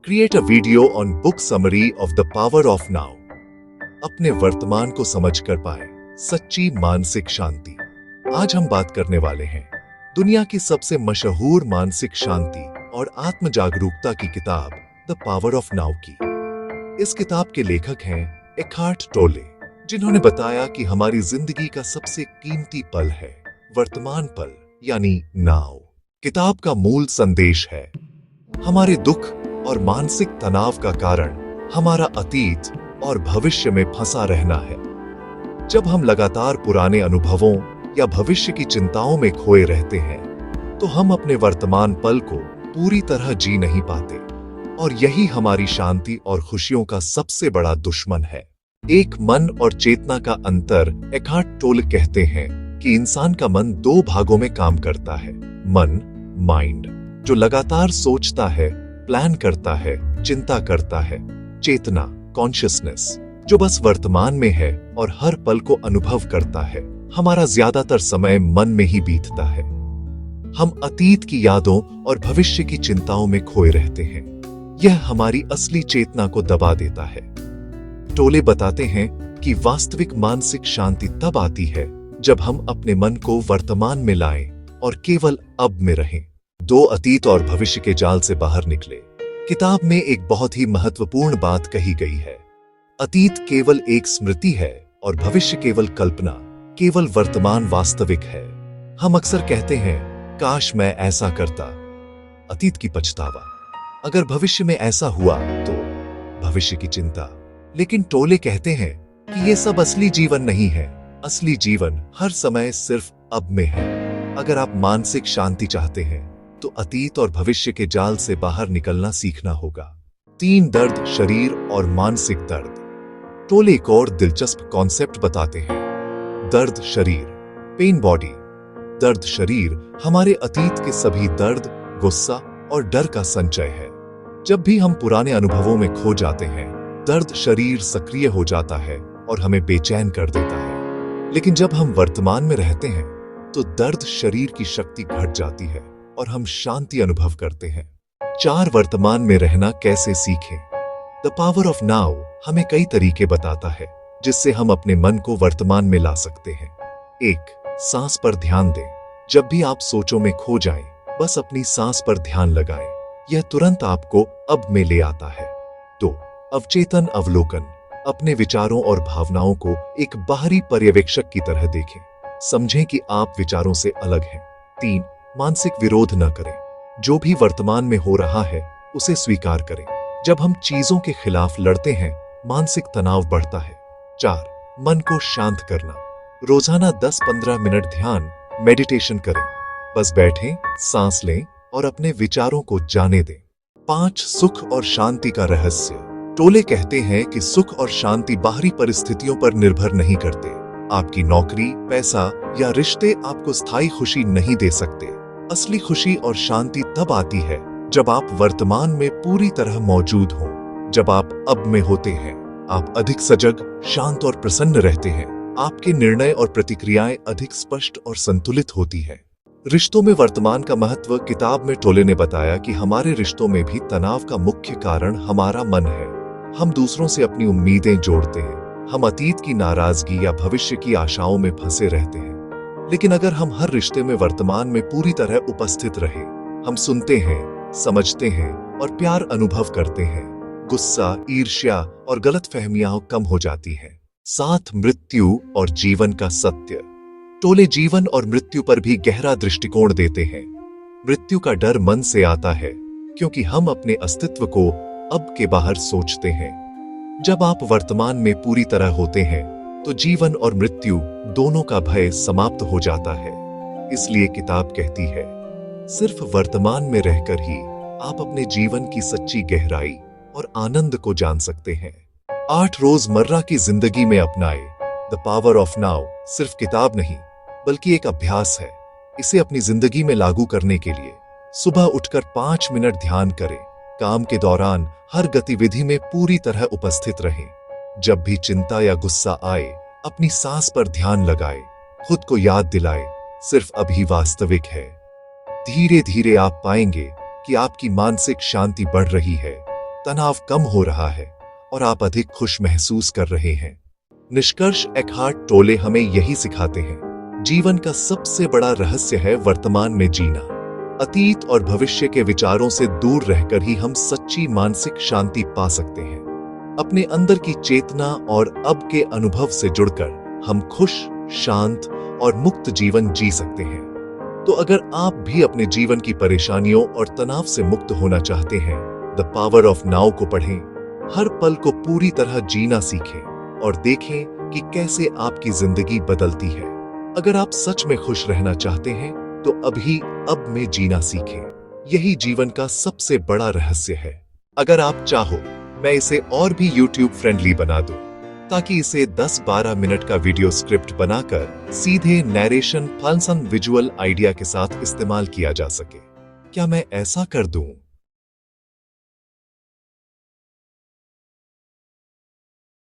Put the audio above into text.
Create a video on book summary of the power of now. अपने वर्तमान को समझ कर पाए सच्ची मानसिक शांति। आज हम बात करने वाले हैं दुनिया की सबसे मशहूर मानसिक शांति और आत्म जागरूकता की किताब द पावर ऑफ नाउ की। इस किताब के लेखक हैं एखार्ट टोले, जिन्होंने बताया कि हमारी जिंदगी का सबसे कीमती पल है वर्तमान पल यानी नाउ। किताब का मूल संदेश है हमारे दुख और मानसिक तनाव का कारण हमारा अतीत और भविष्य में फंसा रहना है। जब हम लगातार पुराने अनुभवों या भविष्य की चिंताओं में खोए रहते हैं तो हम अपने वर्तमान पल को पूरी तरह जी नहीं पाते, और यही हमारी शांति और खुशियों का सबसे बड़ा दुश्मन है। एक मन और चेतना का अंतर। एखार्ट टोले कहते हैं कि इंसान का मन दो भागों में काम करता है। मन माइंड, जो लगातार सोचता है, प्लान करता है, चिंता करता है। चेतना कॉन्शियसनेस, जो बस वर्तमान में है और हर पल को अनुभव करता है। हमारा ज्यादातर समय मन में ही बीतता है। हम अतीत की यादों और भविष्य की चिंताओं में खोए रहते हैं। यह हमारी असली चेतना को दबा देता है। टोले बताते हैं कि वास्तविक मानसिक शांति तब आती है जब हम अपने मन को वर्तमान में लाएं और केवल अब में रहें। दो अतीत और भविष्य के जाल से बाहर निकले। किताब में एक बहुत ही महत्वपूर्ण बात कही गई है। अतीत केवल एक स्मृति है और भविष्य केवल कल्पना, केवल वर्तमान वास्तविक है। हम अक्सर कहते हैं काश मैं ऐसा करता, अतीत की पछतावा। अगर भविष्य में ऐसा हुआ तो भविष्य की चिंता। लेकिन टोले कहते हैं कि ये सब असली जीवन नहीं है। असली जीवन हर समय सिर्फ अब में है। अगर आप मानसिक शांति चाहते हैं तो अतीत और भविष्य के जाल से बाहर निकलना सीखना होगा। 3 दर्द, शरीर और मानसिक दर्द। टोले एक और दिलचस्प कॉन्सेप्ट बताते हैं। दर्द शरीर, पेन बॉडी। दर्द शरीर हमारे अतीत के सभी दर्द, गुस्सा और डर का संचय है। जब भी हम पुराने अनुभवों में खो जाते हैं, दर्द शरीर सक्रिय हो जाता है और हमें बेचैन कर देता है। लेकिन जब हम वर्तमान में रहते हैं तो दर्द शरीर की शक्ति घट जाती है और हम शांति अनुभव करते हैं। 4 वर्तमान में रहना कैसे सीखें। द पावर ऑफ नाउ हमें कई तरीके बताता है जिससे हम अपने मन को वर्तमान में ला सकते हैं। 1. सांस पर ध्यान दें। जब भी आप सोचों में खो जाएं, बस अपनी सांस पर ध्यान लगाएं। यह तुरंत आपको अब में ले आता है। 2. अवचेतन अवलोकन। अपने विचारों और भावनाओं को एक बाहरी पर्यवेक्षक की तरह देखें। समझें कि आप विचारों से अलग हैं। 3. मानसिक विरोध न करें। जो भी वर्तमान में हो रहा है उसे स्वीकार करें। जब हम चीजों के खिलाफ लड़ते हैं, मानसिक तनाव बढ़ता है। 4. मन को शांत करना। रोजाना 10-15 मिनट ध्यान, मेडिटेशन करें। बस बैठें, सांस लें और अपने विचारों को जाने दें। 5. सुख और शांति का रहस्य। टोले कहते हैं कि सुख और शांति बाहरी परिस्थितियों पर निर्भर नहीं करते। आपकी नौकरी, पैसा या रिश्ते आपको स्थायी खुशी नहीं दे सकते। असली खुशी और शांति तब आती है जब आप वर्तमान में पूरी तरह मौजूद हो। जब आप अब में होते हैं, आप अधिक सजग, शांत और प्रसन्न रहते हैं। आपके निर्णय और प्रतिक्रियाएं अधिक स्पष्ट और संतुलित होती हैं। रिश्तों में वर्तमान का महत्व। किताब में टोले ने बताया कि हमारे रिश्तों में भी तनाव का मुख्य कारण हमारा मन है। हम दूसरों से अपनी उम्मीदें जोड़ते हैं। हम अतीत की नाराजगी या भविष्य की आशाओं में फंसे रहते हैं। लेकिन अगर हम हर रिश्ते में वर्तमान में पूरी तरह उपस्थित रहें, हम सुनते हैं, समझते हैं और प्यार अनुभव करते हैं, गुस्सा, ईर्ष्या और गलतफहमियां कम हो जाती हैं। 7. मृत्यु और जीवन का सत्य। टोले जीवन और मृत्यु पर भी गहरा दृष्टिकोण देते हैं। मृत्यु का डर मन से आता है क्योंकि हम अपने अस्तित्व को अब के बाहर सोचते हैं। जब आप वर्तमान में पूरी तरह होते हैं तो जीवन और मृत्यु दोनों का भय समाप्त हो जाता है। इसलिए किताब कहती है सिर्फ वर्तमान में रहकर ही आप अपने जीवन की सच्ची गहराई और आनंद को जान सकते हैं। 8 रोजमर्रा की जिंदगी में अपनाए। द पावर ऑफ नाउ सिर्फ किताब नहीं बल्कि एक अभ्यास है। इसे अपनी जिंदगी में लागू करने के लिए सुबह उठकर 5 मिनट ध्यान करें। काम के दौरान हर गतिविधि में पूरी तरह उपस्थित रहें। जब भी चिंता या गुस्सा आए, अपनी सांस पर ध्यान लगाए। खुद को याद दिलाए सिर्फ अभी वास्तविक है। धीरे धीरे आप पाएंगे कि आपकी मानसिक शांति बढ़ रही है तनाव कम हो रहा है और आप अधिक खुश महसूस कर रहे हैं। निष्कर्ष एकहार्ट टोले हमें यही सिखाते हैं, जीवन का सबसे बड़ा रहस्य है वर्तमान में जीना। अतीत और भविष्य के विचारों से दूर रहकर ही हम सच्ची मानसिक शांति पा सकते हैं। अपने अंदर की चेतना और अब के अनुभव से जुड़कर हम खुश, शांत और मुक्त जीवन जी सकते हैं। तो अगर आप भी अपने जीवन की परेशानियों और तनाव से मुक्त होना चाहते हैं, द पावर ऑफ नाउ को पढ़ें, हर पल को पूरी तरह जीना सीखें और देखें कि कैसे आपकी जिंदगी बदलती है। अगर आप सच में खुश रहना चाहते हैं तो अभी अब में जीना सीखें। यही जीवन का सबसे बड़ा रहस्य है। अगर आप चाहो मैं इसे और भी YouTube फ्रेंडली बना दूं, ताकि इसे 10-12 मिनट का वीडियो स्क्रिप्ट बनाकर सीधे नैरेशन फंक्शन विजुअल आइडिया के साथ इस्तेमाल किया जा सके। क्या मैं ऐसा कर दूं?